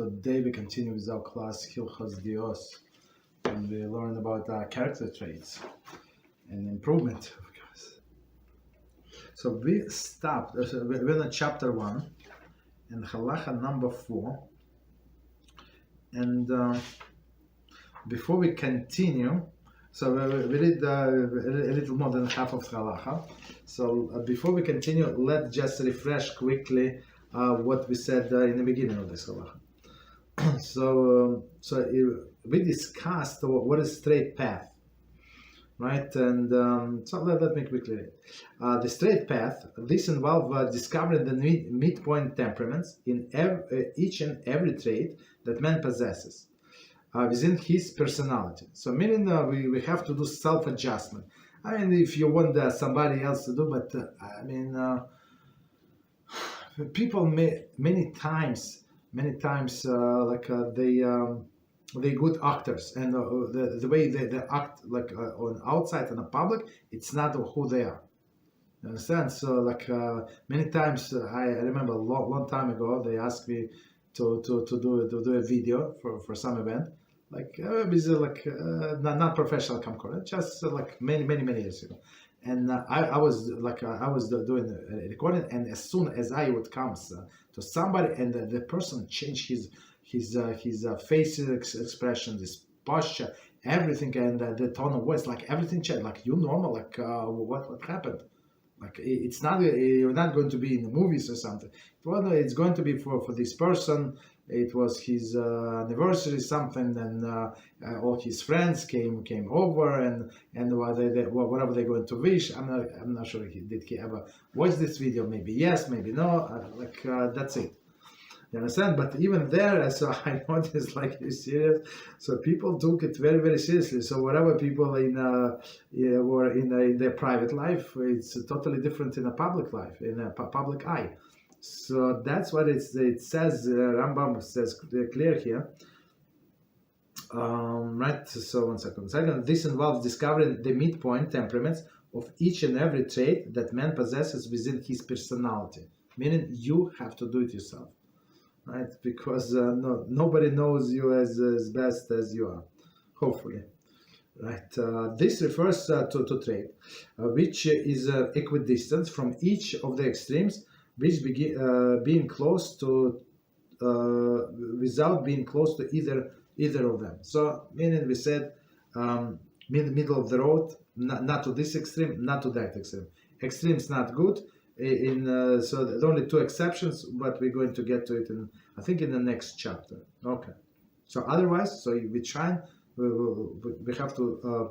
Today we continue with our class Hilchos De'os, and we learn about character traits and improvement, of course. So we stopped. We're in chapter 1 and Halachah number 4. And before we continue, so we read a little more than half of Halachah. So before we continue, let's just refresh quickly what we said in the beginning of this Halachah. So we discussed what is straight path, right? And so let me quickly read. The straight path, this involves discovering the midpoint temperaments in each and every trait that man possesses within his personality. So meaning we have to do self-adjustment. I mean, if you want somebody else to do, but people many times they good actors, and the way they act on outside and the public, it's not who they are. You understand? So many times I remember a long time ago they asked me to do a video for some event, not professional camcorder, just many years ago. And I was doing a recording, and as soon as I would come to somebody, and the person changed his face expression, his posture, everything, and the tone of voice, everything changed. You normal, what happened? It's not, you're not going to be in the movies or something. Well, it's going to be for this person. It was his anniversary, something, and all his friends came over, and whatever they're going to wish. I'm not sure did he ever watch this video. Maybe yes, maybe no. That's it. You understand? But even there, so I noticed it's serious. So people took it very, very seriously. So whatever people were in their private life, it's totally different in a public life, in a public eye. So that's what it says. Rambam says clear here. Right. So one second. This involves discovering the midpoint temperaments of each and every trait that man possesses within his personality. Meaning you have to do it yourself. Right, because nobody knows you as best as you are, hopefully. Right, this refers to trait, which is equidistant from each of the extremes, which being close to, without being close to either of them. So, meaning we said, middle of the road, not to this extreme, not to that extreme. Extreme's not good. So there's only two exceptions, but we're going to get to it I think in the next chapter. Okay. So otherwise, we have to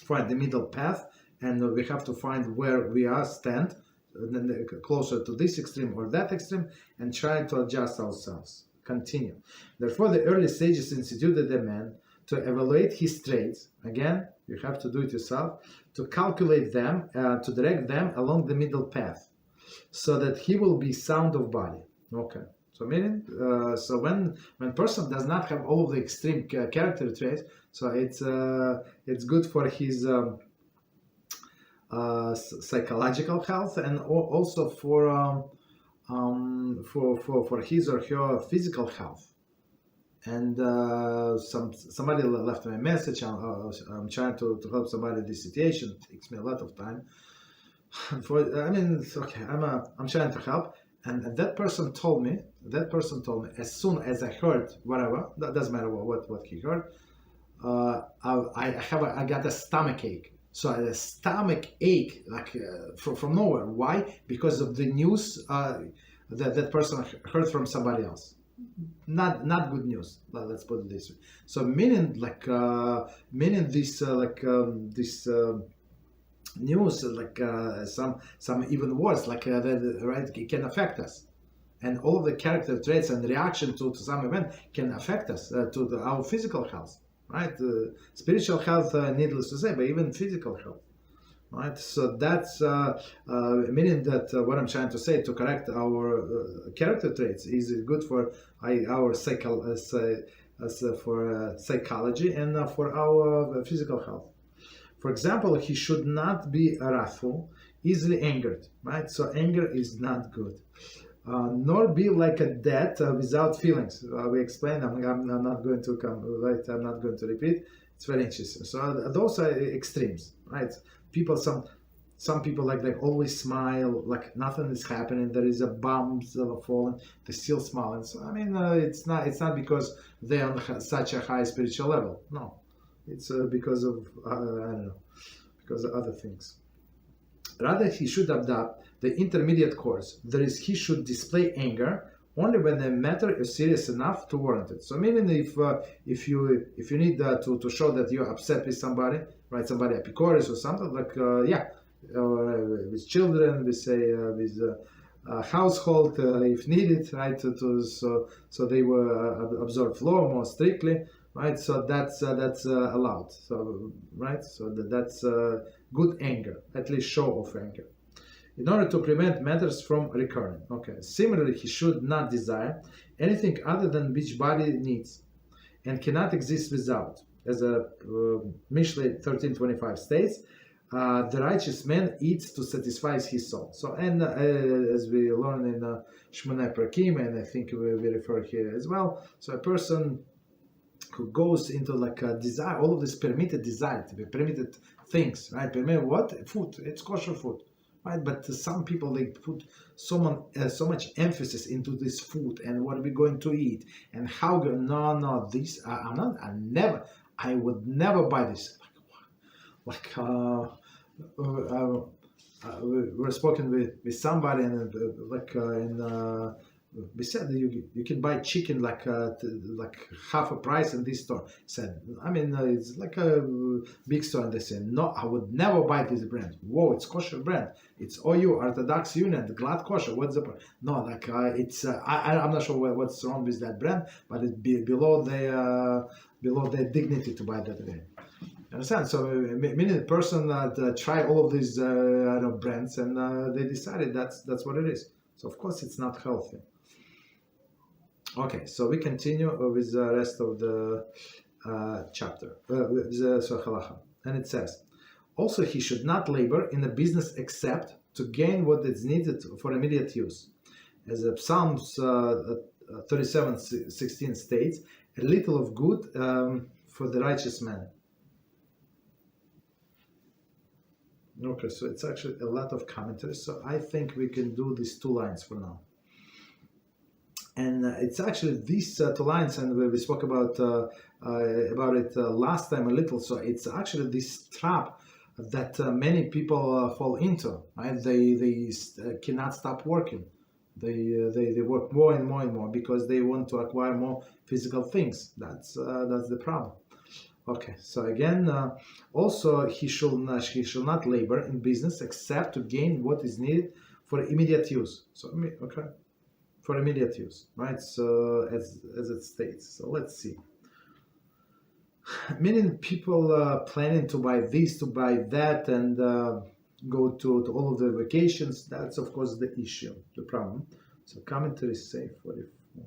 find the middle path, and we have to find where we stand, closer to this extreme or that extreme, and try to adjust ourselves. Continue. Therefore, the early sages instituted a man to evaluate his traits. Again, you have to do it yourself, to calculate them, to direct them along the middle path, so that he will be sound of body. Okay. So meaning, so when person does not have all of the extreme character traits, so it's good for his psychological health, and also for his or her physical health. And somebody left me a message. I'm trying to help somebody in this situation. It takes me a lot of time. It's okay. I'm trying to help, and that person told me. As soon as I heard whatever, that doesn't matter what he heard. I got a stomach ache. So a stomach ache from nowhere. Why? Because of the news that person heard from somebody else. Not good news. Let's put it this way. So meaning this news, some even worse, right? It can affect us, and all of the character traits and reaction to some event can affect us to our physical health, right? Spiritual health, needless to say, but even physical health, right? So that's meaning that what I'm trying to say, to correct our character traits is good for our psychology and for our physical health. For example, he should not be wrathful, easily angered, right? So anger is not good. nor be like a debt without feelings. We explained. I'm not going to come. Right, I'm not going to repeat. It's very interesting. So those are extremes, right? People, some people like they always smile, like nothing is happening. There is a bombs falling, they still smiling. So I mean, it's not because they are on such a high spiritual level. No, it's because of I don't know, because of other things. Rather, he should adopt the intermediate course. That is, he should display anger only when the matter is serious enough to warrant it. So, meaning if you need to show that you're upset with somebody, right? Somebody epicurus or something like with children, we say with household if needed, right? So they will observe law more strictly, right? So that's allowed. So right. So that's good anger, at least show of anger, in order to prevent matters from recurring. Okay. Similarly, he should not desire anything other than which body needs, and cannot exist without. As Mishlei 13:25 states, the righteous man eats to satisfy his soul. So, and as we learn in Shmoneh Prakim, and I think we refer here as well. So, a person who goes into like a desire, all of this permitted desire, to be permitted things, right? Permitted what? Food. It's kosher food, right? But some people, they put so much emphasis into this food and what we're going to eat and how. No, this I would never buy this. Like we were spoken with somebody, and we said that you can buy chicken like half a price in this store. Said, I mean, it's like a big store, and they said, no, I would never buy this brand. Whoa, it's kosher brand. It's OU, Orthodox Union, Glad Kosher. What's the point? No, like it's I'm not sure what's wrong with that brand, but it's below their dignity to buy that brand. Understand? So, meaning the person try all of these brands, and they decided that's what it is. So, of course, it's not healthy. Okay, so we continue with the rest of the chapter, so Halachah, and it says, also he should not labor in a business except to gain what is needed for immediate use, as Psalms 37:16 states, a little of good for the righteous man. Okay, so it's actually a lot of commentaries, so I think we can do these 2 lines for now. And it's actually these 2 lines, and we spoke about it last time a little. So it's actually this trap that many people fall into. Right? They cannot stop working. They work more and more and more because they want to acquire more physical things. That's the problem. Okay, so again, also he shall not labor in business except to gain what is needed for immediate use. So okay. For immediate use, right? So as it states. So let's see. Meaning people planning to buy this, to buy that, and go to all of the vacations. That's of course the issue, the problem. So commentary say 44.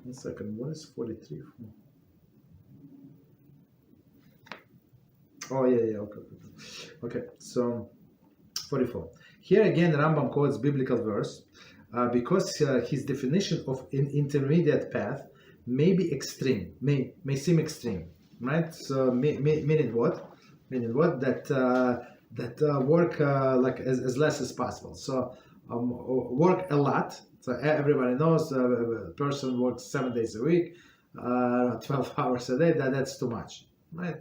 1 second. What is 43? Oh yeah. Okay. So 44. Here again, Rambam quotes biblical verse because his definition of an intermediate path may be extreme, may seem extreme, right? So meaning what? Meaning what? That work like as less as possible. So work a lot. So everybody knows a person works 7 days a week, 12 hours a day. That's too much, right?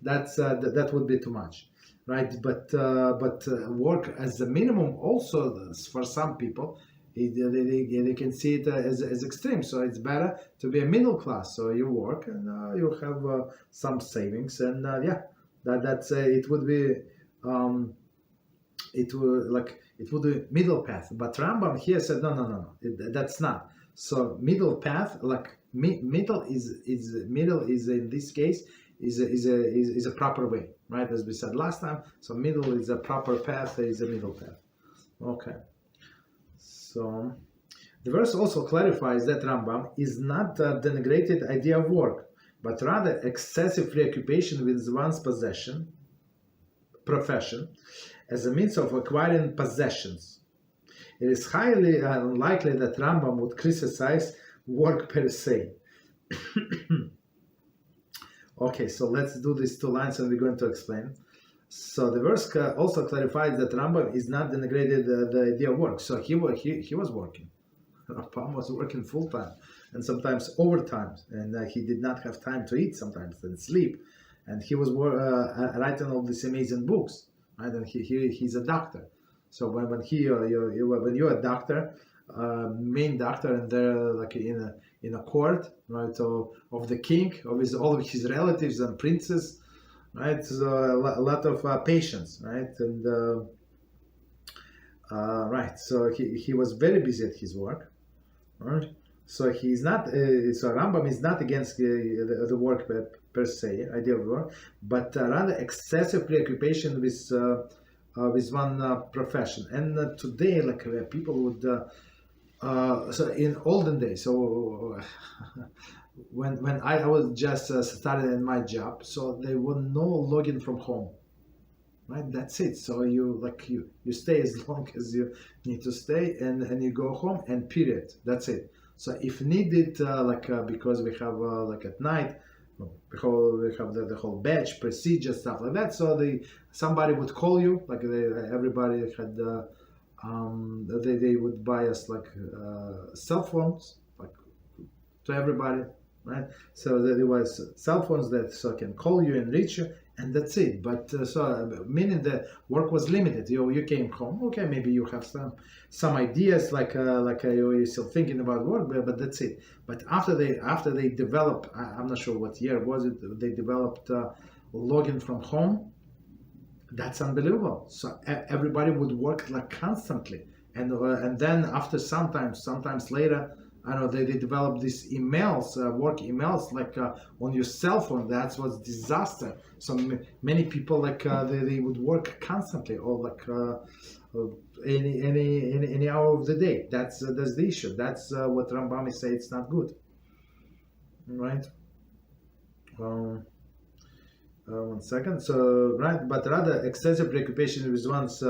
That would be too much. Right, but work as a minimum also for some people, they can see it as extreme. So it's better to be a middle class. So you work and you have some savings, and that's it would be it would be middle path. But Rambam here said no, that's not. So middle path, like middle is in this case is a proper way, right? As we said last time. So middle is a proper path, is a middle path. Okay. So the verse also clarifies that Rambam is not a denigrated idea of work, but rather excessive preoccupation with one's profession, as a means of acquiring possessions. It is highly unlikely that Rambam would criticize work per se. Okay, so let's do these two lines and we're going to explain. So the verse also clarifies that Rambam is not denigrated the idea of work. So he was working. Rambam was working full time and sometimes overtime, and he did not have time to eat sometimes and sleep. And he was writing all these amazing books, right? And he's a doctor. So when you're a doctor, main doctor, and they're like in a court, right, of the king, of all of his relatives and princes, right? So a lot of patience, right? And right, so he was very busy at his work, right? So he's not. So Rambam is not against the work per se, idea of work, but rather excessive preoccupation with one profession. And today, like people would. So in olden days, so when I was just started in my job, so there was no login from home, right? That's it. So you stay as long as you need to stay, and you go home, and period. That's it. So if needed, because we have at night, we have the whole batch procedure stuff like that. So somebody would call you, everybody had. They would buy us cell phones, to everybody, right? So there was cell phones that can call you and reach you, and that's it. But meaning the work was limited. You came home, okay, maybe you have some ideas, you're still thinking about work, but that's it. But after they developed, I'm not sure what year was it, they developed login from home. That's unbelievable. So everybody would work constantly, and then after sometimes later, I know they developed these emails, work emails, on your cell phone. That was disaster. So many people they would work constantly, or any hour of the day. That's the issue. That's what Rambam is saying. It's not good, right? 1 second. So, right, but rather excessive preoccupation with one's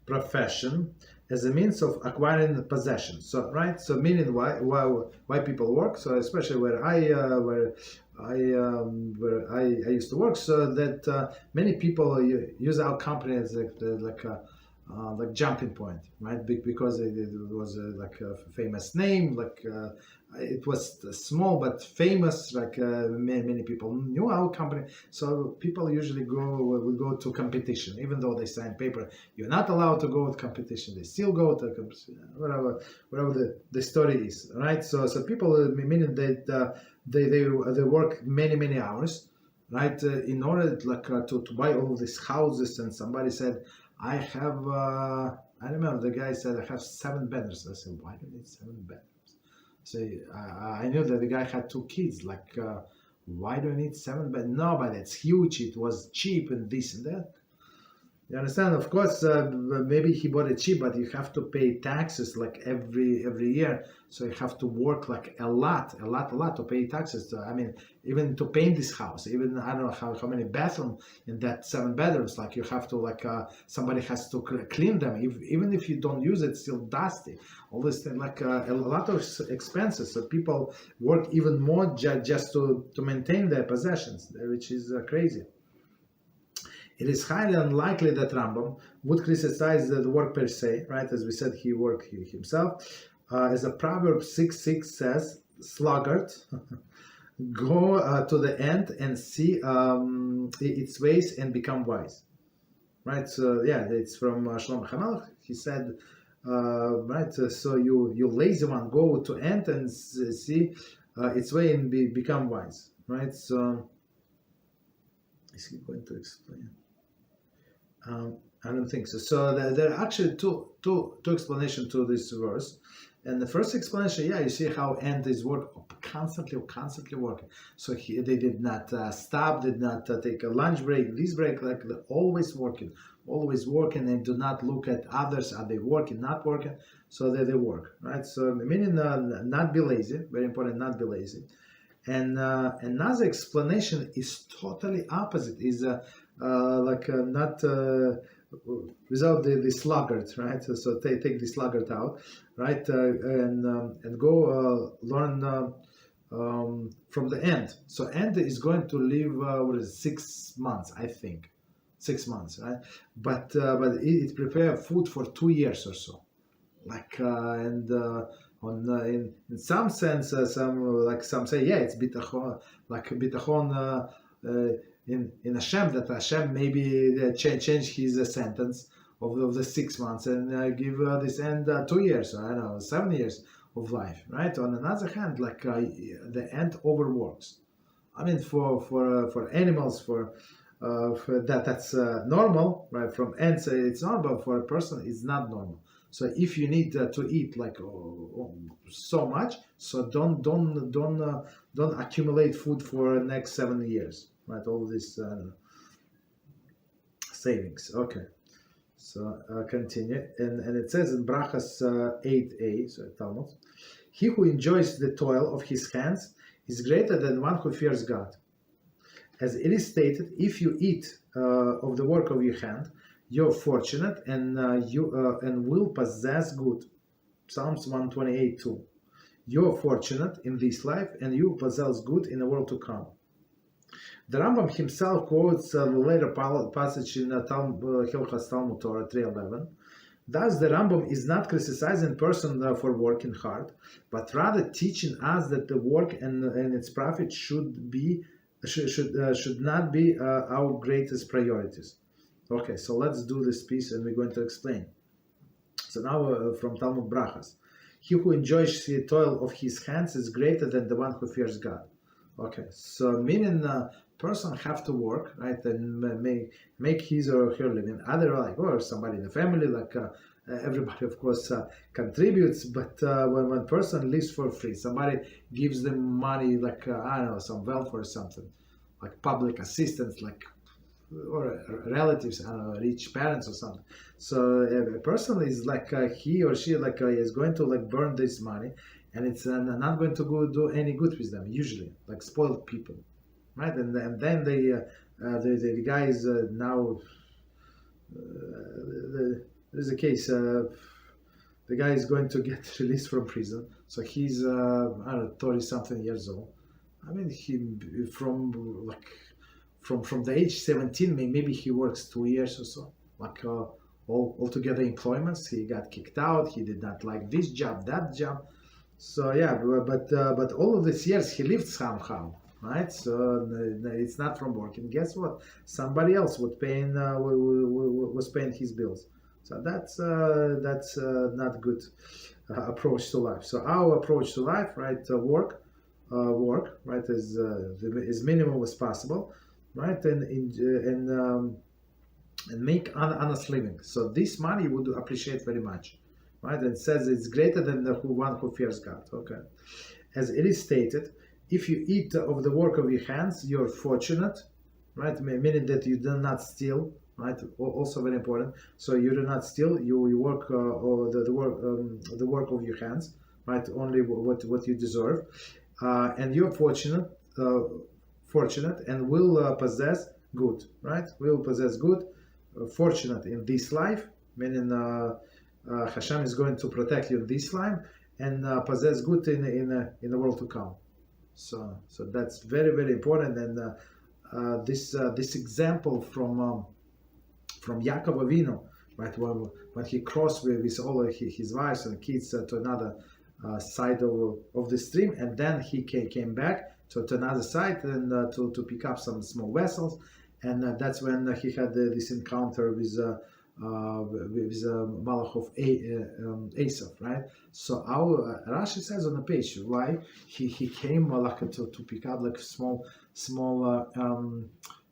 profession as a means of acquiring possessions. So, right, so meaning why people work. So, especially where I used to work, so that many people use our company as like jumping point, right? Because it was a famous name, it was small but famous. Many people knew our company, so people usually would go to competition, even though they sign paper. You're not allowed to go to competition. They still go to whatever the story is, right? So people, meaning that they work many hours, right? In order to buy all of these houses. And somebody said, I have, I remember the guy said, I have 7 bedrooms. I said, why do you need 7 bedrooms? So I knew that the guy had 2 kids. Why do you need 7 bedrooms? No, but it's huge. It was cheap and this and that. You understand? Of course, maybe he bought it cheap, but you have to pay taxes every year. So you have to work a lot to pay taxes. I mean, even to paint this house, even I don't know how many bathrooms in that 7 bedrooms. You have to somebody has to clean them. Even if you don't use it, it's still dusty. All this thing, a lot of expenses. So people work even more just to maintain their possessions, which is crazy. It is highly unlikely that Rambam would criticize the work per se, right? As we said, he worked himself. As a Proverb 6:6 says, sluggard, go to the end and see its ways and become wise. Right? So, yeah, it's from Shlomo HaMelech. He said, right, so you lazy one, go to end and see its way and become wise. Right? So, is he going to explain? I don't think so. So there are actually two explanations to this verse. And the first explanation, you see how end is constantly working. So they did not stop, did not take a lunch break, this break, they're always working, and do not look at others. Are they working, not working? So they work, right? So meaning not be lazy, very important, not be lazy. And another explanation is totally opposite, is not without the sluggard, right? So take the sluggard out, right? And go learn from the ant. So ant is going to live what is it, 6 months, I think, 6 months, right? But it prepare food for 2 years or so, like and on in some sense, some say, yeah, it's bitachon, like bitachon in Hashem, that Hashem maybe change his sentence of the 6 months and give this end 2 years, or I don't know, 7 years of life, right? On another hand, like the ant overworks. I mean, for animals, for that's normal, right? From ants, it's normal, but for a person, it's not normal. So if you need to eat like so much, so don't accumulate food for the next 7 years, right? All this savings. Okay, so continue, and it says in Brachas 8a, so Talmud, he who enjoys the toil of his hands is greater than one who fears God. As it is stated, if you eat of the work of your hand, you're fortunate and you will possess good. Psalms 128:2. You're fortunate in this life and you possess good in the world to come. The Rambam himself quotes the later passage in Hilchos Talmud Torah 3:11. Thus, the Rambam is not criticizing person for working hard, but rather teaching us that the work and its profit should not be our greatest priorities. Okay, so let's do this piece and we're going to explain. So now from Talmud Brachas. He who enjoys the toil of his hands is greater than the one who fears God. Okay, so meaning person have to work, right, and make his or her living. Other or somebody in the family, everybody of course contributes, but when person lives for free, somebody gives them money, I don't know, some welfare or something, like public assistance, or relatives, I don't know, rich parents or something. So a person is he or she is going to burn this money, and it's not going to do any good with them. Usually, spoiled people, right? And then the guy is now. There's a case. The guy is going to get released from prison, so he's I don't know, 30-something years old. I mean, he from the age 17, maybe he works 2 years or so, altogether employments. He got kicked out. He did not like this job, that job. So yeah, but all of these years he lived somehow, right? So it's not from work. And guess what? Somebody else was paying his bills. So that's not good approach to life. So our approach to life, right? Work, right, as minimal as possible, right, and make honest living. So this money would appreciate very much, right? And it says it's greater than the one who fears God. Okay, as it is stated, if you eat of the work of your hands, you're fortunate, right? Meaning that you do not steal, right? Also very important. So you do not steal. You work or the work of your hands, right? Only what you deserve, and you're fortunate and will possess good, right? Will possess good, fortunate in this life, meaning Hashem is going to protect you in this life, and possess good in the world to come. So that's very, very important. And this example from Yaakov Avinu, right? When he crossed with all of his wives and kids to another side of the stream, and then he came back to another side and to pick up some small vessels, and that's when he had this encounter with Malach of Esav, right? So our Rashi says on the page why he came to pick up small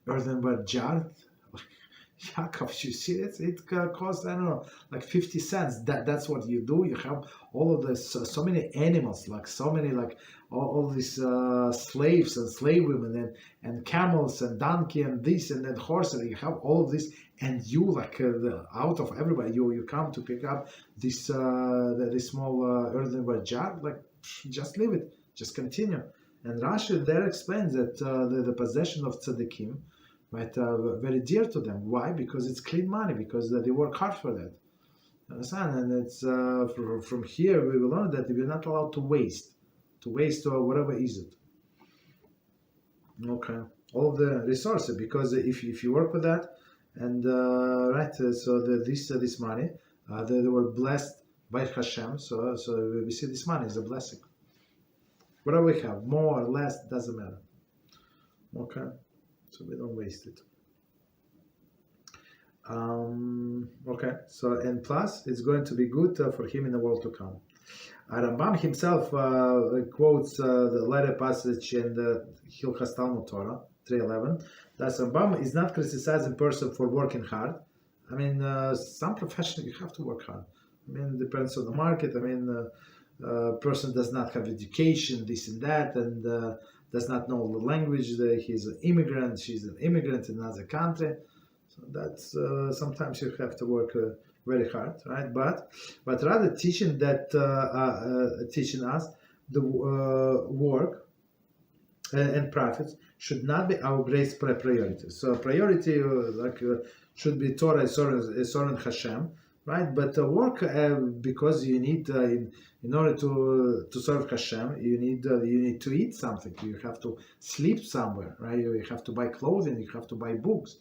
earthenware jar. Yaakov, you see it? It costs, I don't know, 50 cents. That's what you do. You have all of this, so many animals, so many, all these slaves and slave women and camels and donkey and this and then horses. You have all of this, and you out of everybody, you come to pick up this this small earthenware jar. Just leave it, just continue. And Rashi there explains that the possession of tzaddikim, right? Very dear to them. Why? Because it's clean money, because they work hard for that. Understand? And it's from here we will learn that we're not allowed to waste or whatever is it. Okay, all of the resources, because if you work with that, and right, so this money, they were blessed by HaShem. So we see this money is a blessing. Whatever we have, more or less, doesn't matter. Okay, so we don't waste it. Okay, so and plus it's going to be good for him in the world to come. Rambam himself quotes the later passage in the Hilchos Talmud Torah 3:11 that Rambam is not criticizing person for working hard. I mean, some profession you have to work hard. I mean, it depends on the market. I mean, person does not have education, this and that, and does not know the language. He's an immigrant. She's an immigrant in another country. So that's sometimes you have to work very hard, right? But rather teaching that teaching us the work and profits should not be our great priority. So priority should be Torah, Sorah, and Hashem, right? But work because you need in order to serve Hashem, you need to eat something. You have to sleep somewhere, right? You have to buy clothing. You have to buy books.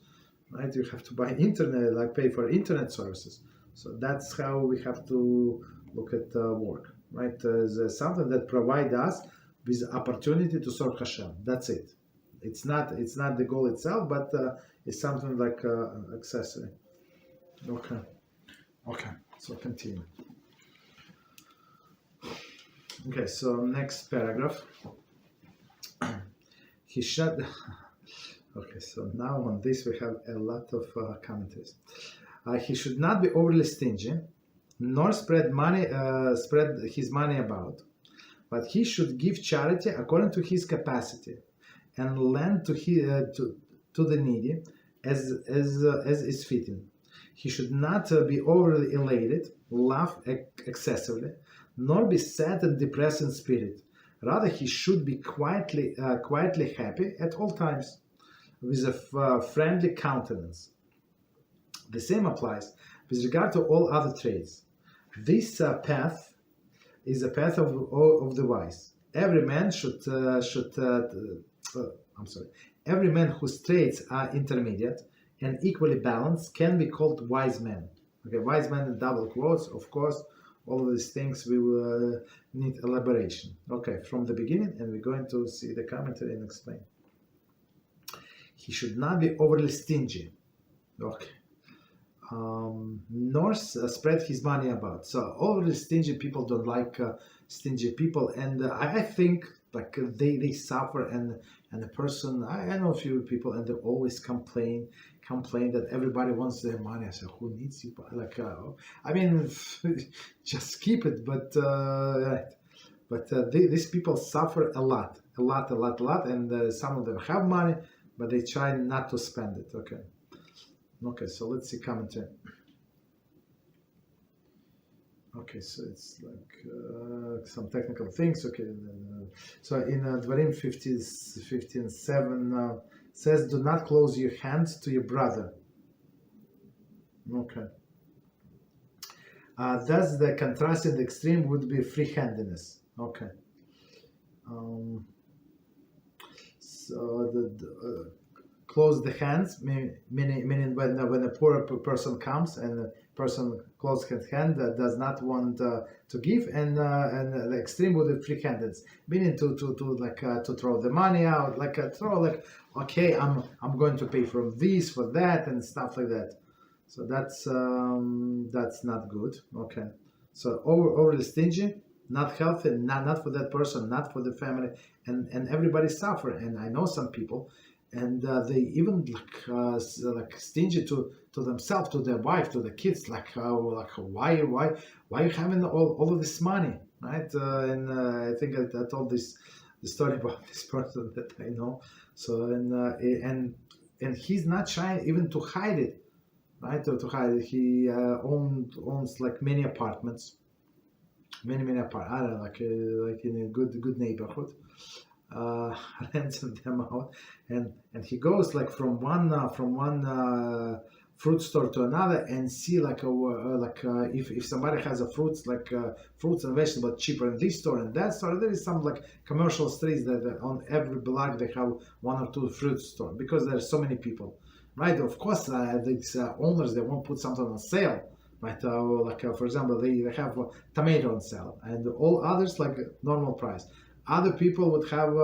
Right, you have to buy internet, like pay for internet services. So that's how we have to look at work, right? There's something that provides us with opportunity to serve Hashem. That's it. It's not the goal itself, but it's something like accessory. Okay. So continue. Okay. So next paragraph. He should. Okay, so now on this we have a lot of commentaries. He should not be overly stingy, nor spread his money about, but he should give charity according to his capacity, and lend to the needy as is fitting. He should not be overly elated, laugh excessively, nor be sad and depressed in spirit. Rather, he should be quietly happy at all times, with a friendly countenance. The same applies with regard to all other traits. This path is a path of the wise. Every man Every man whose traits are intermediate and equally balanced can be called wise man. Okay, wise man in double quotes, of course. All of these things we will need elaboration. Okay, from the beginning, and we're going to see the commentary and explain. He should not be overly stingy, okay, nor spread his money about. So overly stingy people don't like stingy people, and I think like they suffer, and the person, I know a few people, and they always complain that everybody wants their money. I said, who needs you? Like, I mean, just keep it, but these people suffer a lot, and some of them have money, but they try not to spend it. Okay, so let's see commentary. Okay, so it's like some technical things. Okay, so in Dvarim 15:7 says, "Do not close your hands to your brother." Okay. Thus, the contrast in the extreme would be free-handedness. Okay. So the close the hands, meaning when a poor person comes and the person closes his hand does not want to give, and the extreme would be free-handedness, meaning to throw the money out, okay, I'm going to pay for this, for that, and stuff like that. So that's not good. Okay, so overly stingy, not healthy, not for that person, not for the family, and everybody suffer. And I know some people, and they even like stingy to themselves, to their wife, to the kids. Why you having all of this money, right? And I think I told the story about this person that I know. So and he's not trying even to hide it, right? To hide it. He owns like many apartments, many apartments. I don't know, like in a good neighborhood. rents them out, and he goes like from one fruit store to another and see if somebody has a fruits fruits and vegetables cheaper in this store and that store. There is some like commercial streets that on every block they have one or two fruit store because there's so many people, right? Of course, these owners, they won't put something on sale, right? For example, they have tomato on sale and all others like normal price. Other people would have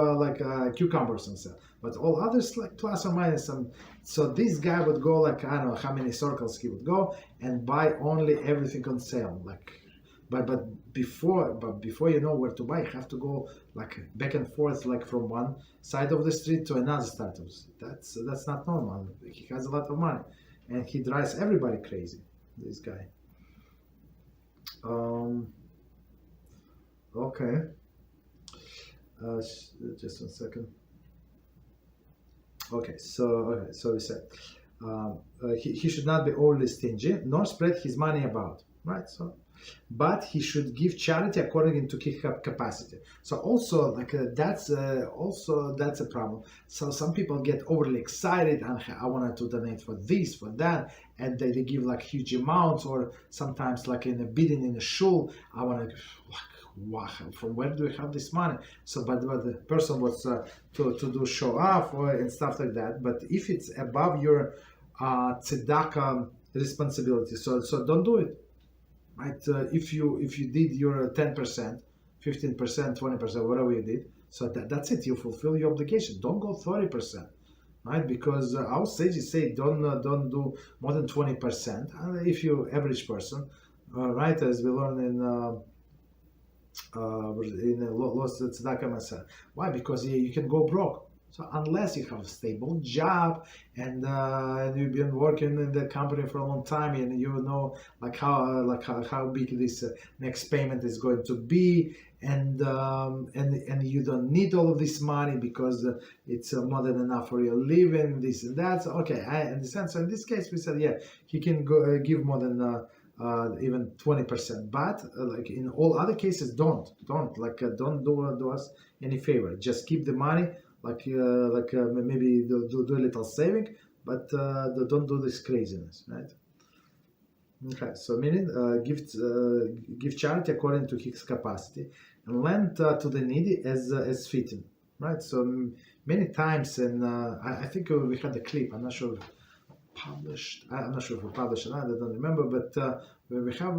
cucumbers on sale, but all others like plus or minus some. So this guy would go like, I don't know how many circles he would go and buy only everything on sale. But before you know where to buy, you have to go like back and forth, like from one side of the street to another side of the street. That's not normal. He has a lot of money, and he drives everybody crazy. This guy. Okay. Just 1 second. Okay, so we said he should not be overly stingy nor spread his money about, right? So, but he should give charity according to his capacity. So also that's a problem. So some people get overly excited and I wanted to donate for this, for that, and they give like huge amounts, or sometimes like in a bidding in a shul, I want to wow, from where do we have this money? So, but the person was to do show off and stuff like that. But if it's above your tzedakah responsibility, so don't do it, right? If you did your 10%, 15%, 20%, whatever you did, so that's it. You fulfill your obligation. Don't go 30%, right? Because our sages say don't do more than 20%. If you average person, right? As we learn in lost tzedakah masah. Why? Because you can go broke. So unless you have a stable job and you've been working in the company for a long time and you know how big this next payment is going to be, and you don't need all of this money because it's more than enough for your living, this and that. So, okay, I understand. So in this case, we said, yeah, he can go give more than even 20%, but like in all other cases, don't do us any favor. Just keep the money, maybe do a little saving, but don't do this craziness, right? Okay, so meaning give charity according to his capacity and lend to the needy as fitting, right? So many times, and I think we had a clip. I'm not sure. I'm not sure if we published it. I don't remember, but we have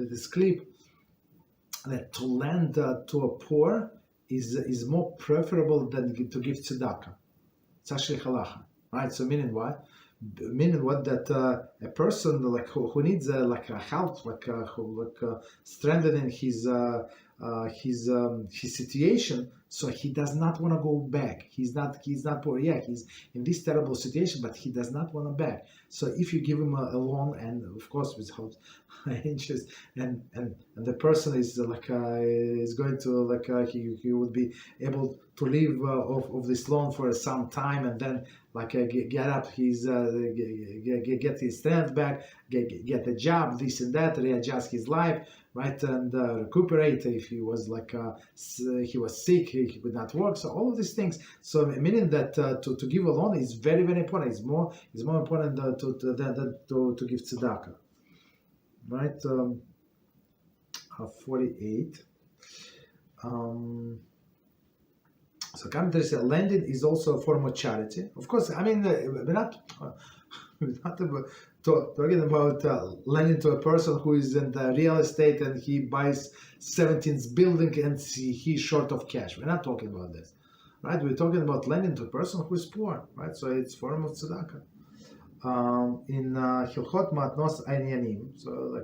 this clip that to lend to a poor is more preferable than to give tzedakah. It's actually halachah, right? So meaning what? Meaning what? That a person like who needs a help, strengthening his situation, so he does not want to go back. He's not poor. Yeah, he's in this terrible situation, but he does not want to back. So if you give him a loan, and of course without interest, and the person is is going to he would be able to live of this loan for some time, and then get up his get his strength back, get a job, this and that, readjust his life, right, and recuperate if he was he was sick, he could not work. So all of these things. So meaning that to give a loan is very, very important. It's more important than to give tzedakah, right? 48. So commentary says lending is also a form of charity. Of course, I mean we're not talking about lending to a person who is in the real estate and he buys 17th building and he's short of cash. We're not talking about this, right? We're talking about lending to a person who is poor, right? So it's form of tzedakah. In Hilchot Matnos Einyanim, so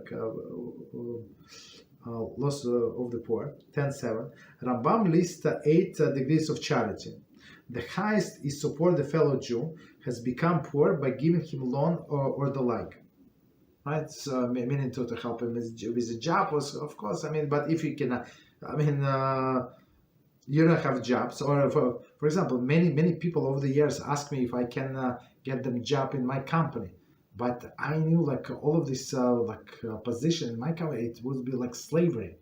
loss of the poor, 10.7, Rambam lists 8 degrees of charity. The highest is support the fellow Jew has become poor by giving him loan or the like, right? So meaning to help him with a job, of course. I mean, but if you can, you don't have jobs, or for example, many people over the years ask me if I can get them job in my company. But I knew all of this position in my company, it would be like slavery.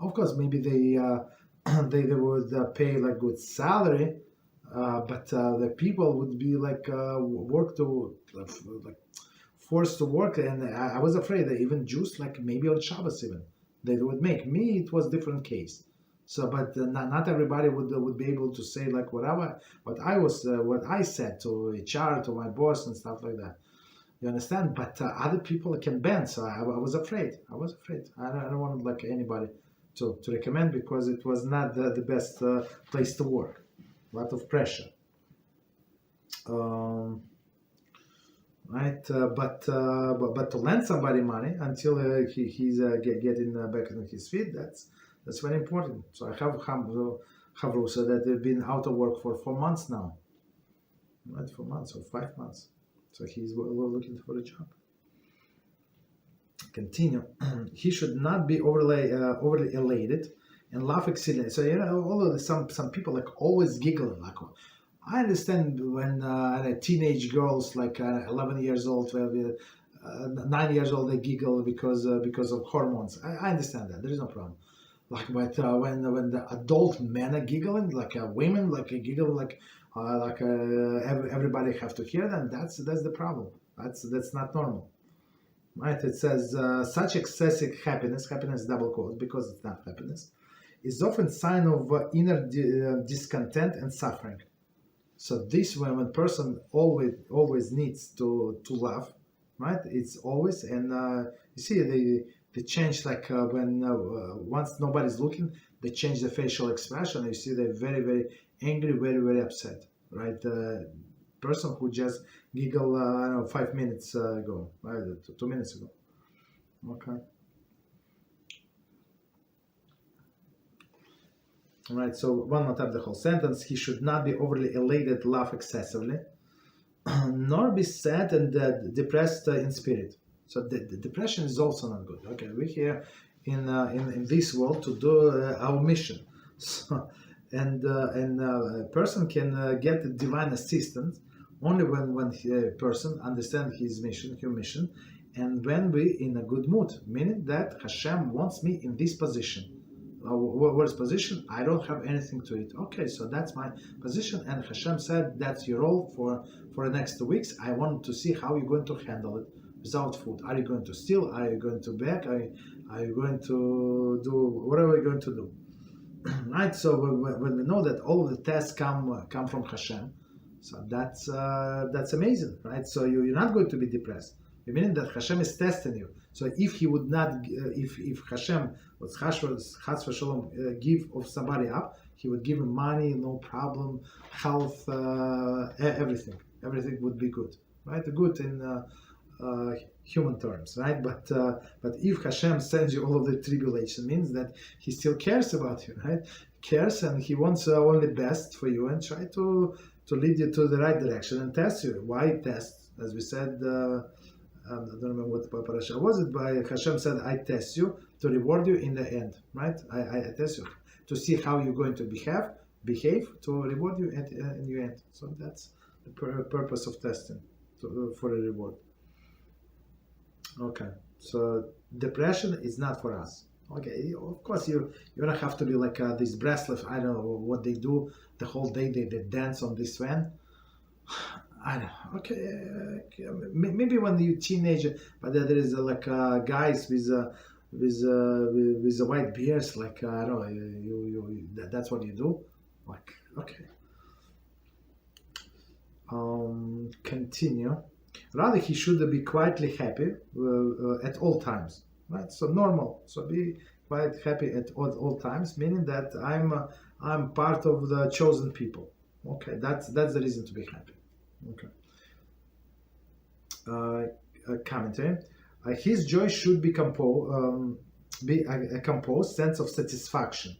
Of course, maybe they they would pay like good salary, but the people would be like work to like forced to work, and I was afraid that even Jews, like maybe on Shabbos even, they would make. Me, it was different case. So, but not everybody would be able to say like what I said to HR, to my boss and stuff like that. You understand? But other people can bend, so I was afraid. I was afraid. I don't want like anybody to recommend, because it was not the best place to work. A lot of pressure. Right, but to lend somebody money until he's getting back on his feet, that's very important. So I have Chavrusa that they've been out of work for 4 months now, right? 4 months or 5 months. So he's looking for a job. Continue. He should not be overly elated and laugh exceedingly. So although some people like always giggling, like I understand when teenage girls like 11 years old, 12, 9 years old, they giggle because of hormones. I understand that. There is no problem. Like, but when the adult men are giggling, like women like giggle, like everybody have to hear them. That's the problem. That's not normal, right? It says such excessive happiness double quote, because it's not happiness, is often sign of inner discontent and suffering. So this when a person always needs to laugh, right? It's always, and you see they change, like when once nobody's looking, they change the facial expression. You see they're very, very angry, very, very upset, right? Person who just giggled, I don't know, 5 minutes ago, right? 2 minutes ago. Okay. All right, so one more time the whole sentence. He should not be overly elated, laugh excessively, nor be sad and depressed in spirit. So the depression is also not good. Okay, we're here in this world to do our mission. So, and a person can get divine assistance only when a person understands his mission, and when we in a good mood, meaning that Hashem wants me in this position. Where's position? I don't have anything to eat. Okay, so that's my position, and Hashem said that's your role for the next 2 weeks. I want to see how you're going to handle it without food. Are you going to steal? Are you going to beg? Are you going to do whatever you're going to do? Right. So when we know that all of the tests come from Hashem, so that's amazing, right? So you're not going to be depressed. Meaning that Hashem is testing you. So if he would not, if Hashem was Chas v'Shalom give of somebody up, he would give him money, no problem, health, everything would be good, right? Good in human terms, right? But if Hashem sends you all of the tribulation, means that he still cares about you, right? Cares, and he wants only best for you, and try to lead you to the right direction and test you. Why test? As we said. I don't remember what parasha was it, but Hashem said, I test you to reward you in the end, right? I test you to see how you're going to behave to reward you in the end. So that's the purpose of testing, for a reward. Okay, so depression is not for us. Okay, of course you don't have to be like this Breslov, I don't know what they do the whole day, they dance on this van. I don't know. Okay, maybe when you're teenager, but there is like guys with a white beards, like I don't know, that's what you do. Like, okay. Continue. Rather, he should be quietly happy at all times, right? So normal. So be quite happy at all times, meaning that I'm part of the chosen people. Okay, that's the reason to be happy. Okay. Commentary. His joy should be a composed sense of satisfaction.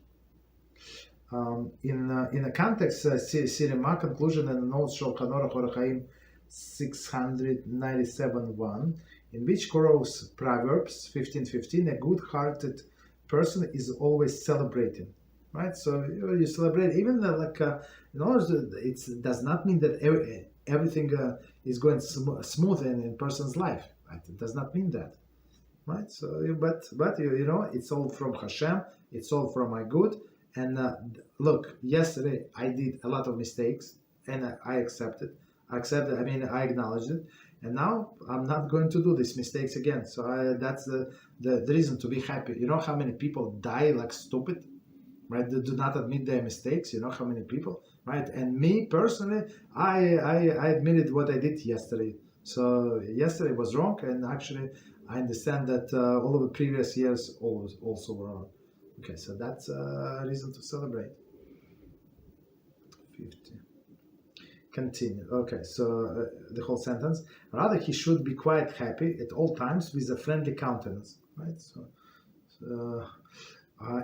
In a context, see remark conclusion and notes Shulchan Aruch Orach Chaim 697:1, in which quotes Proverbs 15:15, a good-hearted person is always celebrating. Right, so you celebrate, even in order it does not mean that everything is going smooth in person's life. Right, it does not mean that. Right, so but it's all from Hashem. It's all from my good, And look, yesterday I did a lot of mistakes, and I accepted. I mean, I acknowledged it, and now I'm not going to do these mistakes again. So that's the reason to be happy. You know how many people die like stupid, right? They do not admit their mistakes. You know how many people, right? And me personally, I admitted what I did yesterday. So yesterday was wrong, and actually I understand that all of the previous years also were wrong. Okay, so that's a reason to celebrate. 50. Continue. Okay, so the whole sentence. Rather, he should be quite happy at all times with a friendly countenance. Right. So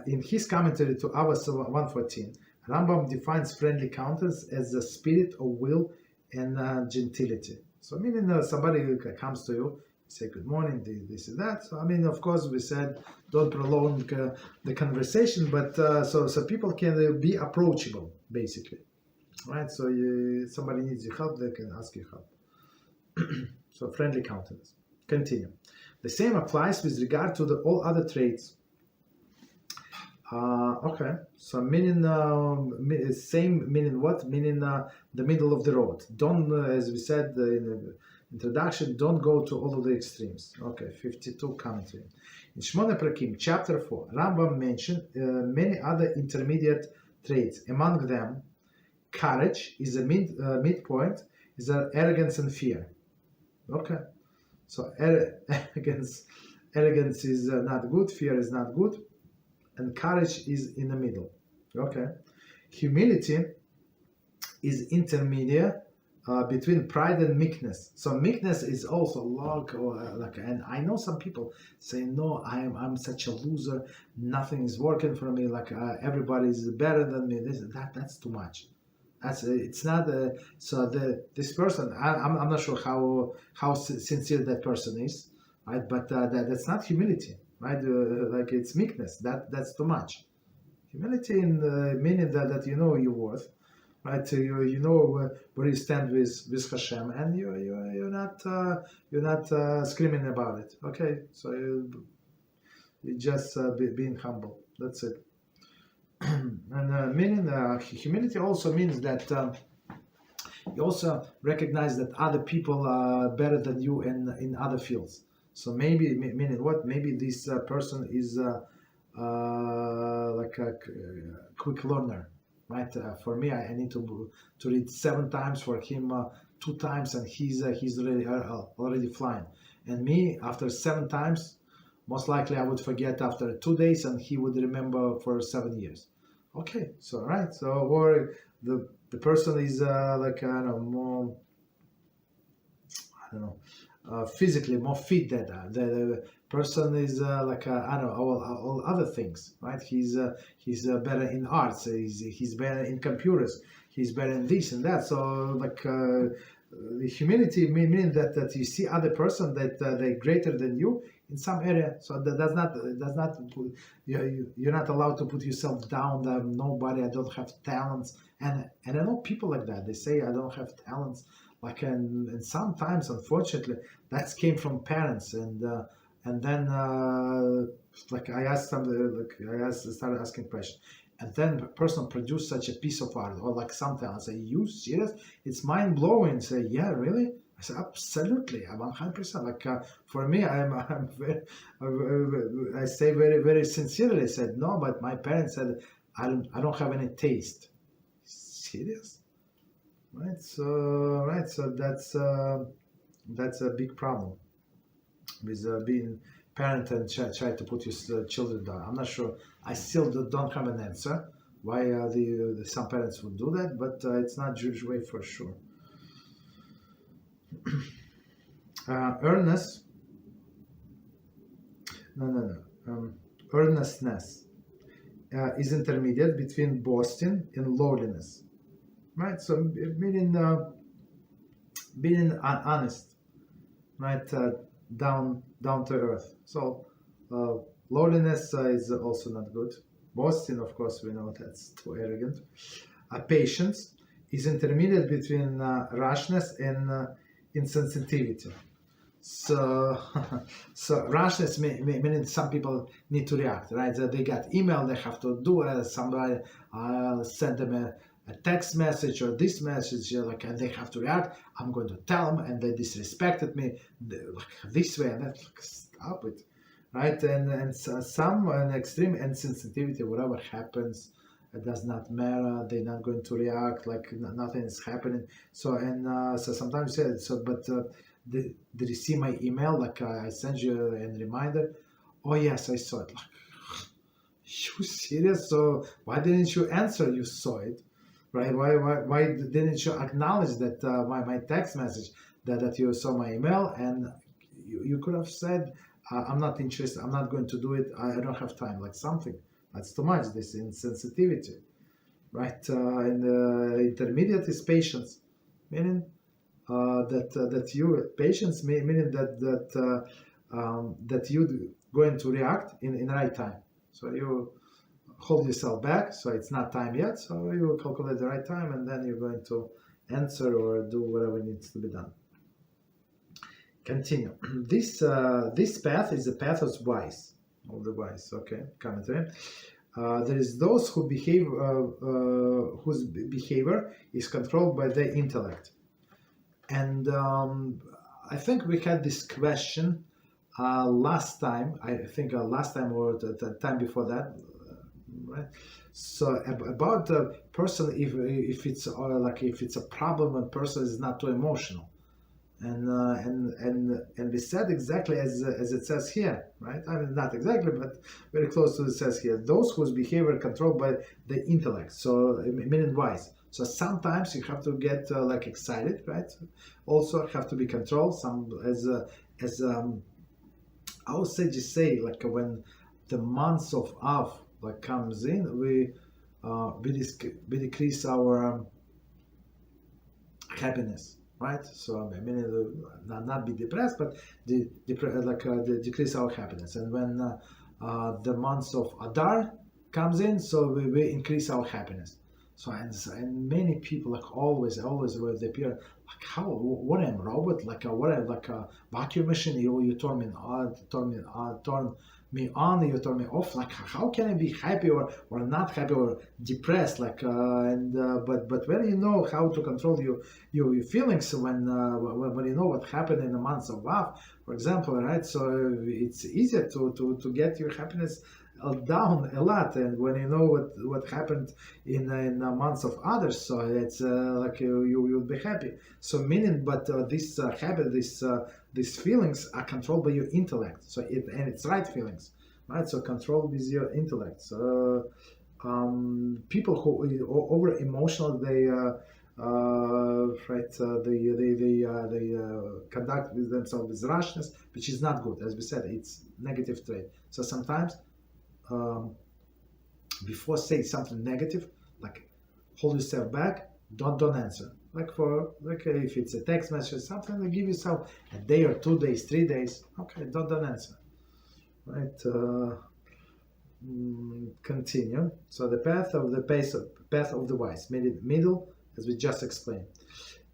in his commentary to Avos 114, Rambam defines friendly countenance as the spirit of will and gentility. So, meaning somebody who comes to you, say good morning, this and that. So, I mean, of course, we said don't prolong the conversation, but so people can be approachable, basically. Right, so somebody needs your help, they can ask you help. So friendly countenance. Continue. The same applies with regard to all other traits. Okay, so meaning same meaning what? Meaning the middle of the road. Don't, as we said in the introduction, don't go to all of the extremes. Okay, 52 commentary. In Shmona Prakim, chapter 4, Rambam mentioned many other intermediate traits. Among them, courage is a midpoint, is arrogance and fear. Okay, so arrogance is not good, fear is not good, and courage is in the middle. Okay, humility is intermediate between pride and meekness. So meekness is also like, and I know some people say, no, I'm such a loser, nothing is working for me, like everybody is better than me. That's too much. It's not so this person. I'm not sure how sincere that person is, right? But that's not humility, right? Like it's meekness. That's too much. Humility in the meaning that you know your worth, right? So you know where you stand with Hashem, and you're not screaming about it. Okay, so you just being humble. That's it. And meaning humility also means that you also recognize that other people are better than you in other fields. So maybe, meaning what? Maybe this person is like a quick learner, right? For me, I need to read 7 times. For him, 2 times, and he's already flying. And me, after 7 times, most likely I would forget after 2 days, and he would remember for 7 years. Okay, so right, so or the person is like more, I don't know, physically more fit than the person is like I don't know, all other things, right? He's better in arts, he's better in computers, he's better in this and that. So like the humility meaning that you see other person that they're greater than you in some area. So that does not you're not allowed to put yourself down. I'm nobody. I don't have talents. And I know people like that. They say I don't have talents. Like and sometimes, unfortunately, that came from parents. And then like I asked somebody, started asking questions. And then the person produced such a piece of art, or like something. I say, you serious? It's mind blowing. Say, yeah, really? I said, absolutely, I'm 100%. Like for me, I'm very, I say very, very sincerely. I said, no, but my parents said I don't have any taste. Serious, right? So that's a big problem with being parent and try to put your children down. I'm not sure. I still don't have an answer why some parents would do that, but it's not Jewish way for sure. Earnestness is intermediate between boasting and lowliness, right? So meaning being honest, right? Down to earth. So lowliness is also not good. Boasting, of course, we know that's too arrogant. Patience is intermediate between rashness and insensitivity. So, so rashness meaning some people need to react, right? They got email, they have to do it. Somebody send them a text message or this message, like, and they have to react. I'm going to tell them, and they disrespected me like this way, and that, like, stop it, right? And so some an extreme insensitivity, whatever happens, it does not matter. They're not going to react like nothing is happening. So so sometimes you say so, but. Did you see my email? Like I sent you a reminder. Oh yes, I saw it. Like, you serious? So why didn't you answer? You saw it, right? Why didn't you acknowledge that my text message that you saw my email? And you could have said, I'm not interested. I'm not going to do it. I don't have time. Like something. That's too much. This insensitivity, right? And intermediate is patience, meaning. That you patience meaning that you going to react in the right time. So you hold yourself back. So it's not time yet. So you calculate the right time, and then you're going to answer or do whatever needs to be done. Continue. This path is the path of wise, of the wise. Okay, commentary. There is those who behave whose behavior is controlled by their intellect. And I think we had this question last time. I think last time or the time before that, right? So about a person, if it's like if it's a problem, when person is not too emotional, and we said exactly as it says here, right? I mean, not exactly, but very close to it says here. Those whose behavior controlled by the intellect, so meaning wise. So sometimes you have to get like excited, right? Also have to be controlled. Some I would say just say like when the months of Av like comes in, we decrease our happiness, right? So I mean, not be depressed, but decrease our happiness. And when the months of Adar comes in, so we increase our happiness. So and many people like always where they appear like how what am robot like what am like a vacuum machine you turn me on you turn me off, like how can I be happy or not happy or depressed like but when you know how to control your feelings when you know what happened in the months of Av, for example, right? So it's easier to get your happiness down a lot, and when you know what happened in months of others, so it's like you'll be happy. So meaning, but this habit, these feelings are controlled by your intellect. So it's right feelings, right? So control with your intellect. So people who are over emotional, they they conduct with themselves with rashness, which is not good. As we said, it's negative trait. So sometimes. Before saying something negative, like hold yourself back, don't answer. Like if it's a text message, something, like give yourself a day or 2 days, 3 days. Okay, don't answer. Right? Continue. So the path of the wise, middle, as we just explained.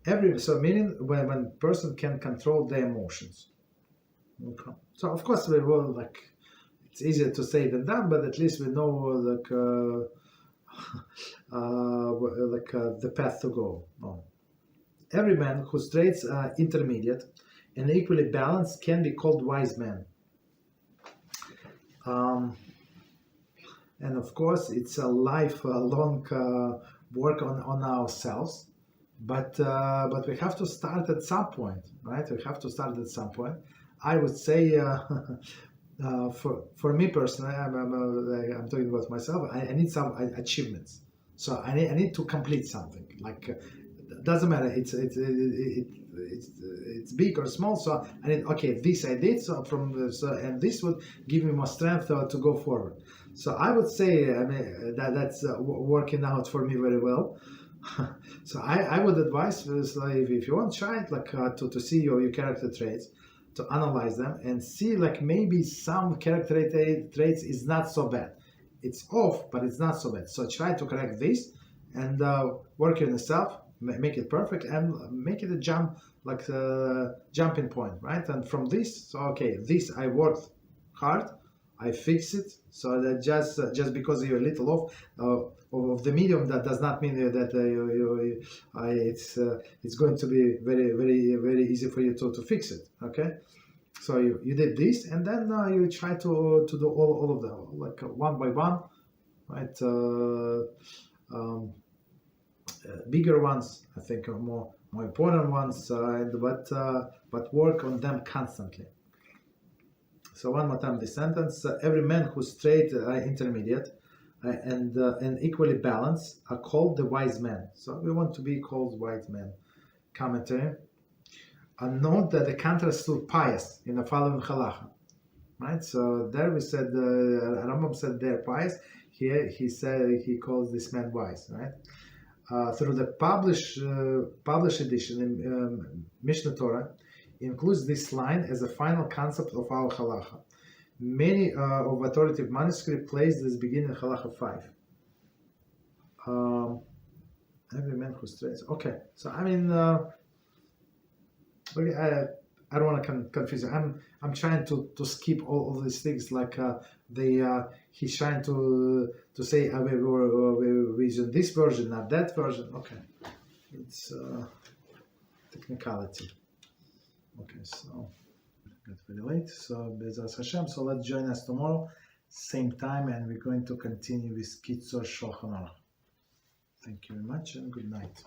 Meaning when person can control their emotions. Okay. So of course we will like. It's easier to say than done, but at least we know the path to go on. Every man whose traits are intermediate and equally balanced can be called wise man. And of course, it's a lifelong work on ourselves, but we have to start at some point, right? We have to start at some point. I would say. For me personally, I'm talking about myself. I need some achievements, so I need to complete something. Like doesn't matter. It's big or small. So I need this I did. So and this would give me more strength to go forward. So I would say that's working out for me very well. So I would advise if you want, try it to see your character traits. To analyze them and see like maybe some character traits is not so bad. It's off, but it's not so bad. So try to correct this and work on yourself. make it perfect, and make it a jumping point, right? And from this, so okay, this I worked hard, I fix it, so that just because you're a little off of the medium, that does not mean that it's going to be very easy for you to fix it. Okay, so you did this, and then you try to do all of them, like one by one, right? Bigger ones, I think, are more important ones, but work on them constantly. So one more time, this sentence: every man who's straight, intermediate, and equally balanced are called the wise man. So we want to be called wise men. Commentary: note that the contrast to pious in the following Halachah. Right. So there we said Rambam said they're pious. Here he said he calls this man wise. Right. Through the published edition in Mishnah Torah includes this line as a final concept of our Halachah. Many of authoritative manuscripts place this beginning in Halachah 5. Every man who strays. Okay, so I mean, I don't want to confuse you. I'm trying to skip all of these things, like he's trying to say we use this version, not that version. Okay, it's technicality. Okay, so got very late. So BeEzrat HaShem. So let's join us tomorrow, same time, and we're going to continue with Kitzur Shulchan Aruch. Thank you very much, and good night.